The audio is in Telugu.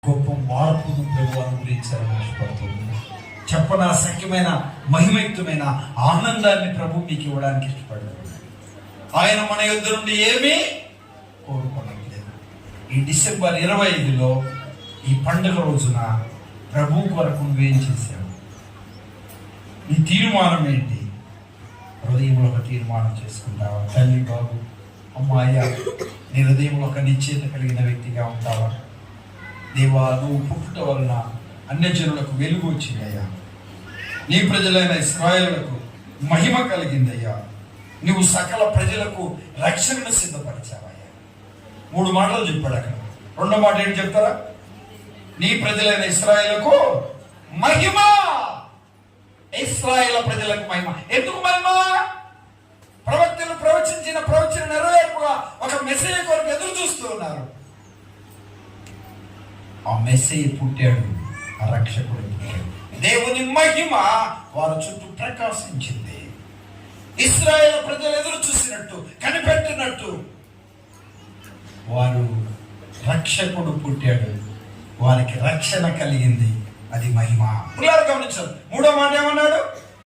గొప్ప మార్పును ప్రభు అనుగ్రహించాలని ఆశపడుతుంది. చెప్పనా సఖ్యమైన మహిమయుక్తమైన ఆనందాన్ని ప్రభు మీకు ఇవ్వడానికి ఇష్టపడ్డాడు. ఆయన మన యుద్ధ నుండి ఏమీ కోరుకోవట్లేదు. ఈ డిసెంబర్ 25లో ఈ పండుగ రోజున ప్రభు కొరకు నువ్వేం చేశావు? నీ తీర్మానం ఏంటి? హృదయంలో ఒక తీర్మానం చేసుకుంటావా? తల్లి బాబు అమ్మాయ నీ హృదయంలో ఒక నిశ్చయత కలిగిన వ్యక్తిగా ఉంటావా? దేవా, నువ్వు పుట్టుట వలన అన్యజనులకు వెలుగు వచ్చిందయ్యా, నీ ప్రజలైన ఇశ్రాయేలులకు మహిమ కలిగిందయ్యా, నువ్వు సకల ప్రజలకు రక్షణను సిద్ధపరిచావయ్యా. 3 మాటలు చెప్పాడు అక్కడ. 2వ మాట ఏంటి చెప్తారా? నీ ప్రజలైన ఇశ్రాయేలుకు మహిమ. ఇశ్రాయేలు ప్రజలకు మహిమ. ఎందుకు మహిమ? ప్రవక్తలు ప్రవచించిన ప్రవచన నెరవేర్పుగా ఒక మెస్సయ్య కొరకు ఎదురు చూస్తూ ఉన్నారు. ఆ మెస్సయ్య పుట్టాడు, ఆ రక్షకుడు పుట్టాడు. దేవుని మహిమ వారి చుట్టూ ప్రకాశించింది. ఇశ్రాయేలు ప్రజలు ఎదురు చూసినట్టు, కనిపెట్టినట్టు వారు రక్షకుడు పుట్టాడు, వారికి రక్షణ కలిగింది. అది మహిమ. పిల్లలు గమనించారు. 3వ మాట ఏమన్నాడు?